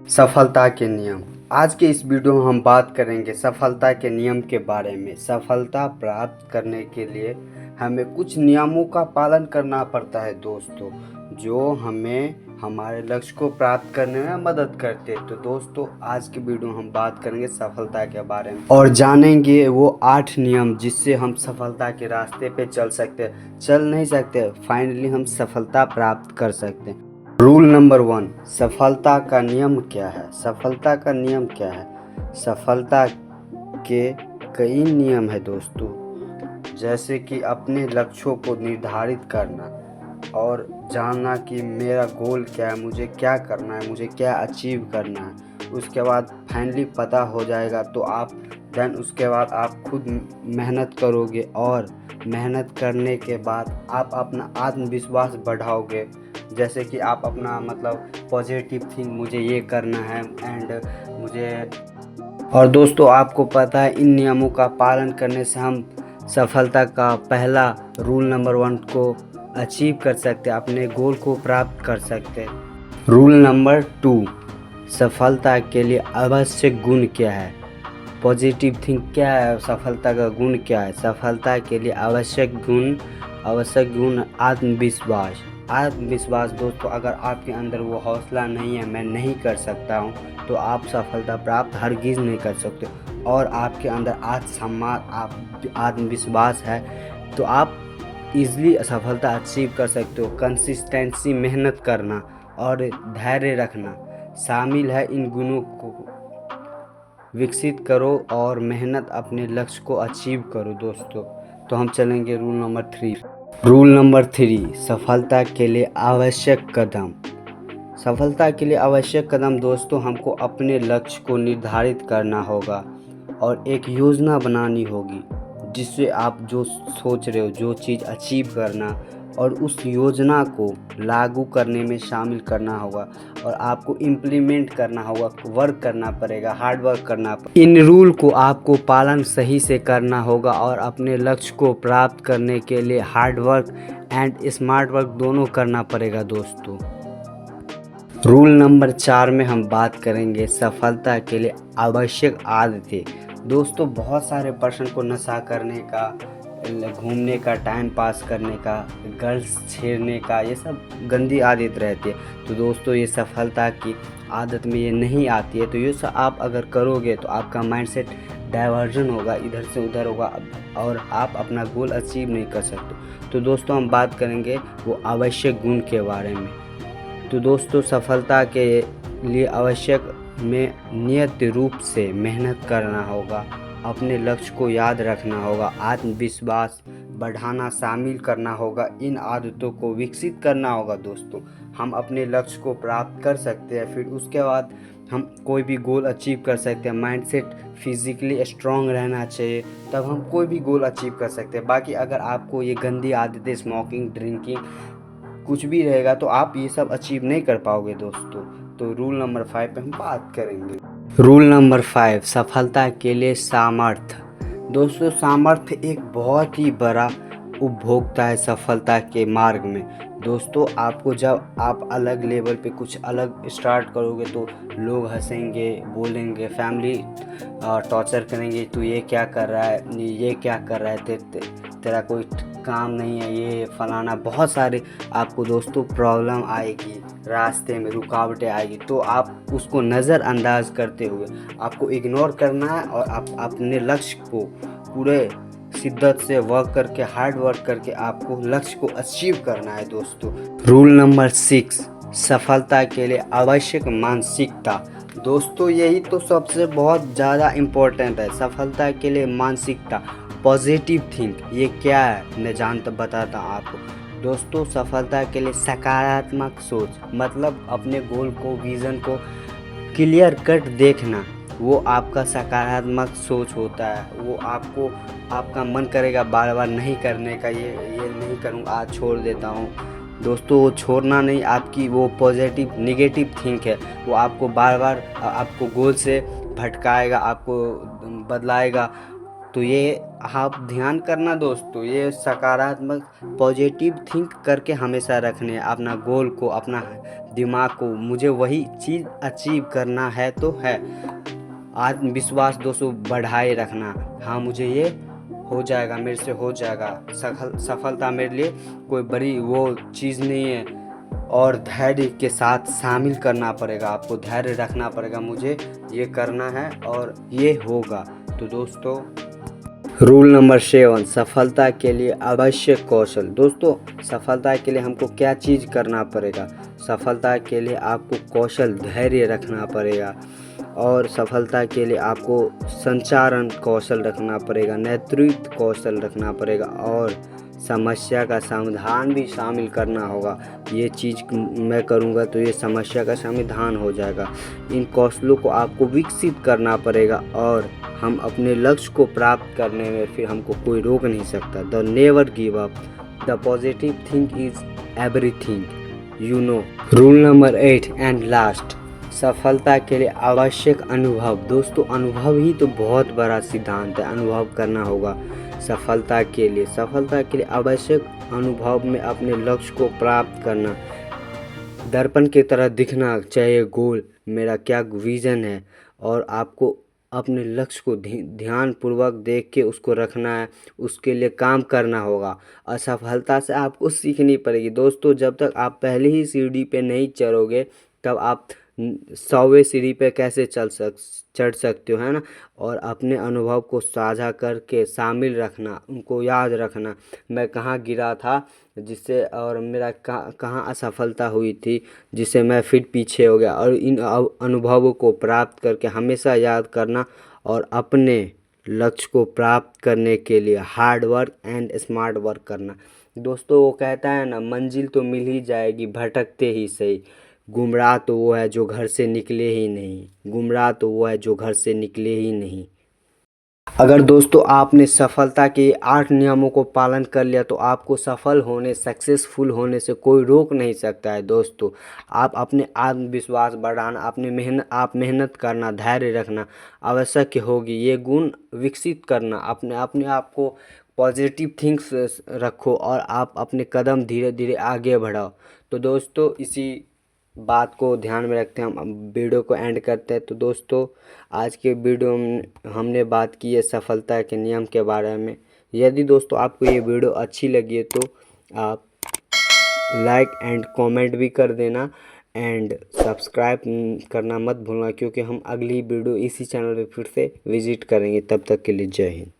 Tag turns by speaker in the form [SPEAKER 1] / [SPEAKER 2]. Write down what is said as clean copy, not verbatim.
[SPEAKER 1] सफलता के नियम। आज के इस वीडियो में हम बात करेंगे सफलता के नियम के बारे में। सफलता प्राप्त करने के लिए हमें कुछ नियमों का पालन करना पड़ता है दोस्तों, जो हमें हमारे लक्ष्य को प्राप्त करने में मदद करते हैं। तो दोस्तों, आज के वीडियो में हम बात करेंगे सफलता के बारे में और जानेंगे वो 8 नियम जिससे हम सफलता के रास्ते पे चल सकते हैं। चल नहीं सकते, फाइनली हम सफलता प्राप्त कर सकते हैं। रूल नंबर 1, सफलता का नियम क्या है? सफलता का नियम क्या है? सफलता के कई नियम है दोस्तों, जैसे कि अपने लक्ष्यों को निर्धारित करना और जानना कि मेरा गोल क्या है, मुझे क्या करना है, मुझे क्या अचीव करना है। उसके बाद फाइनली पता हो जाएगा तो उसके बाद आप खुद मेहनत करोगे और मेहनत करने के बाद आप अपना आत्मविश्वास बढ़ाओगे। जैसे कि आप अपना पॉजिटिव थिंक, मुझे ये करना है एंड मुझे। और दोस्तों, आपको पता है इन नियमों का पालन करने से हम सफलता का पहला रूल नंबर 1 को अचीव कर सकते हैं, अपने गोल को प्राप्त कर सकते हैं। रूल नंबर 2, सफलता के लिए आवश्यक गुण क्या है? पॉजिटिव थिंक क्या है? सफलता का गुण क्या है? सफलता के लिए आवश्यक गुण आत्मविश्वास। आत्मविश्वास दोस्तों, अगर आपके अंदर वो हौसला नहीं है, मैं नहीं कर सकता हूँ, तो आप सफलता प्राप्त हरगिज़ नहीं कर सकते। और आपके अंदर आत्मसम्मान, आत्मविश्वास है तो आप इजली सफलता अचीव कर सकते हो। कंसिस्टेंसी, मेहनत करना और धैर्य रखना शामिल है। इन गुणों को विकसित करो और मेहनत अपने लक्ष्य को अचीव करो दोस्तों। तो हम चलेंगे रूल नंबर 3। रूल नंबर 3, सफलता के लिए आवश्यक कदम। सफलता के लिए आवश्यक कदम दोस्तों, हमको अपने लक्ष्य को निर्धारित करना होगा और एक योजना बनानी होगी, जिससे आप जो सोच रहे हो, जो चीज़ अचीव करना, और उस योजना को लागू करने में शामिल करना होगा और आपको इम्प्लीमेंट करना होगा, वर्क करना पड़ेगा, हार्ड वर्क करना पड़ेगा। इन रूल को आपको पालन सही से करना होगा और अपने लक्ष्य को प्राप्त करने के लिए hard work and smart work दोनों करना पड़ेगा दोस्तों। रूल नंबर 4 में हम बात करेंगे सफलता के लिए आवश्यक आदतें। दोस्तों, बहुत सारे पर्सन को नशा करने का, घूमने का, टाइम पास करने का, गर्ल्स छेड़ने का, ये सब गंदी आदत रहती है। तो दोस्तों, ये सफलता की आदत में ये नहीं आती है। तो ये सब आप अगर करोगे तो आपका माइंडसेट डाइवर्जन होगा, इधर से उधर होगा और आप अपना गोल अचीव नहीं कर सकते। तो दोस्तों, हम बात करेंगे वो आवश्यक गुण के बारे में। तो दोस्तों, सफलता के लिए आवश्यक में नियत रूप से मेहनत करना होगा, अपने लक्ष्य को याद रखना होगा, आत्मविश्वास बढ़ाना शामिल करना होगा, इन आदतों को विकसित करना होगा दोस्तों। हम अपने लक्ष्य को प्राप्त कर सकते हैं, फिर उसके बाद हम कोई भी गोल अचीव कर सकते हैं। माइंडसेट फिजिकली स्ट्रांग रहना चाहिए, तब हम कोई भी गोल अचीव कर सकते हैं। बाकी अगर आपको ये गंदी आदतें, स्मोकिंग, ड्रिंकिंग कुछ भी रहेगा तो आप ये सब अचीव नहीं कर पाओगे दोस्तों। तो रूल नंबर 5 पे हम बात करेंगे। रूल नंबर 5, सफलता के लिए सामर्थ्य। दोस्तों, सामर्थ्य एक बहुत ही बड़ा उपभोक्ता है सफलता के मार्ग में। दोस्तों, आपको जब आप अलग लेवल पे कुछ अलग स्टार्ट करोगे तो लोग हंसेंगे, बोलेंगे, फैमिली टॉर्चर करेंगे, तू ये क्या कर रहा है, ये क्या कर रहा है, तेरा कोई काम नहीं है, ये फलाना, बहुत सारे आपको दोस्तों प्रॉब्लम आएगी, रास्ते में रुकावटें आएगी। तो आप उसको नज़रअंदाज करते हुए आपको इग्नोर करना है और आप अपने लक्ष्य को पूरे शिद्दत से वर्क करके, हार्ड वर्क करके आपको लक्ष्य को अचीव करना है दोस्तों। रूल नंबर 6, सफलता के लिए आवश्यक मानसिकता। दोस्तों, यही तो सबसे बहुत ज़्यादा इम्पोर्टेंट है सफलता के लिए, मानसिकता, पॉजिटिव थिंक। ये क्या है मैं बताता हूँ आपको दोस्तों। सफलता के लिए सकारात्मक सोच, मतलब अपने गोल को, विज़न को क्लियर कट देखना, वो आपका सकारात्मक सोच होता है। वो आपका मन करेगा बार बार नहीं करने का, ये नहीं करूँगा, आज छोड़ देता हूँ। दोस्तों, वो छोड़ना नहीं, आपकी वो पॉजिटिव नेगेटिव थिंक है, वो आपको बार बार आपको गोल से भटकाएगा, आपको बदलाएगा। तो ये आप ध्यान करना दोस्तों, ये सकारात्मक पॉजिटिव थिंक करके हमेशा रखने अपना गोल को, अपना दिमाग को, मुझे वही चीज़ अचीव करना है तो है। आत्मविश्वास दोस्तों बढ़ाए रखना, हाँ मुझे ये हो जाएगा, मेरे से हो जाएगा। सफलता मेरे लिए कोई बड़ी वो चीज़ नहीं है। और धैर्य के साथ शामिल करना पड़ेगा, आपको धैर्य रखना पड़ेगा, मुझे ये करना है और ये होगा। तो दोस्तों रूल नंबर 7, सफलता के लिए आवश्यक कौशल। दोस्तों सफलता के लिए हमको क्या चीज़ करना पड़ेगा? सफलता के लिए आपको कौशल धैर्य रखना पड़ेगा, और सफलता के लिए आपको संचारण कौशल रखना पड़ेगा, नेतृत्व कौशल रखना पड़ेगा, और समस्या का समाधान भी शामिल करना होगा। ये चीज़ मैं करूँगा तो ये समस्या का समाधान हो जाएगा। इन कौशलों को आपको विकसित करना पड़ेगा, और हम अपने लक्ष्य को प्राप्त करने में फिर हमको कोई रोक नहीं सकता। The never give up, the positive think is everything, you know. Rule number 8 and last, सफलता के लिए आवश्यक अनुभव। दोस्तों अनुभव ही तो बहुत बड़ा सिद्धांत है, अनुभव करना होगा सफलता के लिए। सफलता के लिए आवश्यक अनुभव में अपने लक्ष्य को प्राप्त करना, दर्पण की तरह दिखना चाहिए गोल, मेरा क्या विज़न है, और आपको अपने लक्ष्य को ध्यान पूर्वक देख के उसको रखना है, उसके लिए काम करना होगा। असफलता से आपको सीखनी पड़ेगी दोस्तों। जब तक आप पहले ही सीढ़ी पे नहीं चढ़ोगे तब आप 100वें सीढ़ी पे कैसे चढ़ सकते हो, है ना। और अपने अनुभव को साझा करके शामिल रखना, उनको याद रखना, मैं कहाँ गिरा था जिससे, और मेरा कहाँ असफलता हुई थी जिससे मैं फिर पीछे हो गया, और इन अनुभवों को प्राप्त करके हमेशा याद करना, और अपने लक्ष्य को प्राप्त करने के लिए hard work and smart work करना। दोस्तों वो कहता है ना, मंजिल तो मिल ही जाएगी भटकते ही सही, गुमराह तो वो है जो घर से निकले ही नहीं, गुमराह तो वो है जो घर से निकले ही नहीं। अगर दोस्तों आपने सफलता के 8 नियमों को पालन कर लिया तो आपको सफल होने, सक्सेसफुल होने से कोई रोक नहीं सकता है दोस्तों। आप अपने आत्मविश्वास बढ़ाना, आप मेहनत करना, धैर्य रखना आवश्यक होगी। ये गुण विकसित करना, अपने अपने आप को पॉजिटिव थिंग्स रखो, और आप अपने कदम धीरे धीरे आगे बढ़ाओ। तो दोस्तों इसी बात को ध्यान में रखते हैं हम वीडियो को एंड करते हैं। तो दोस्तों आज के वीडियो में हमने बात की है सफलता के नियम के बारे में। यदि दोस्तों आपको ये वीडियो अच्छी लगी है तो आप लाइक एंड कमेंट भी कर देना, एंड सब्सक्राइब करना मत भूलना, क्योंकि हम अगली वीडियो इसी चैनल पे फिर से विजिट करेंगे। तब तक के लिए जय हिंद।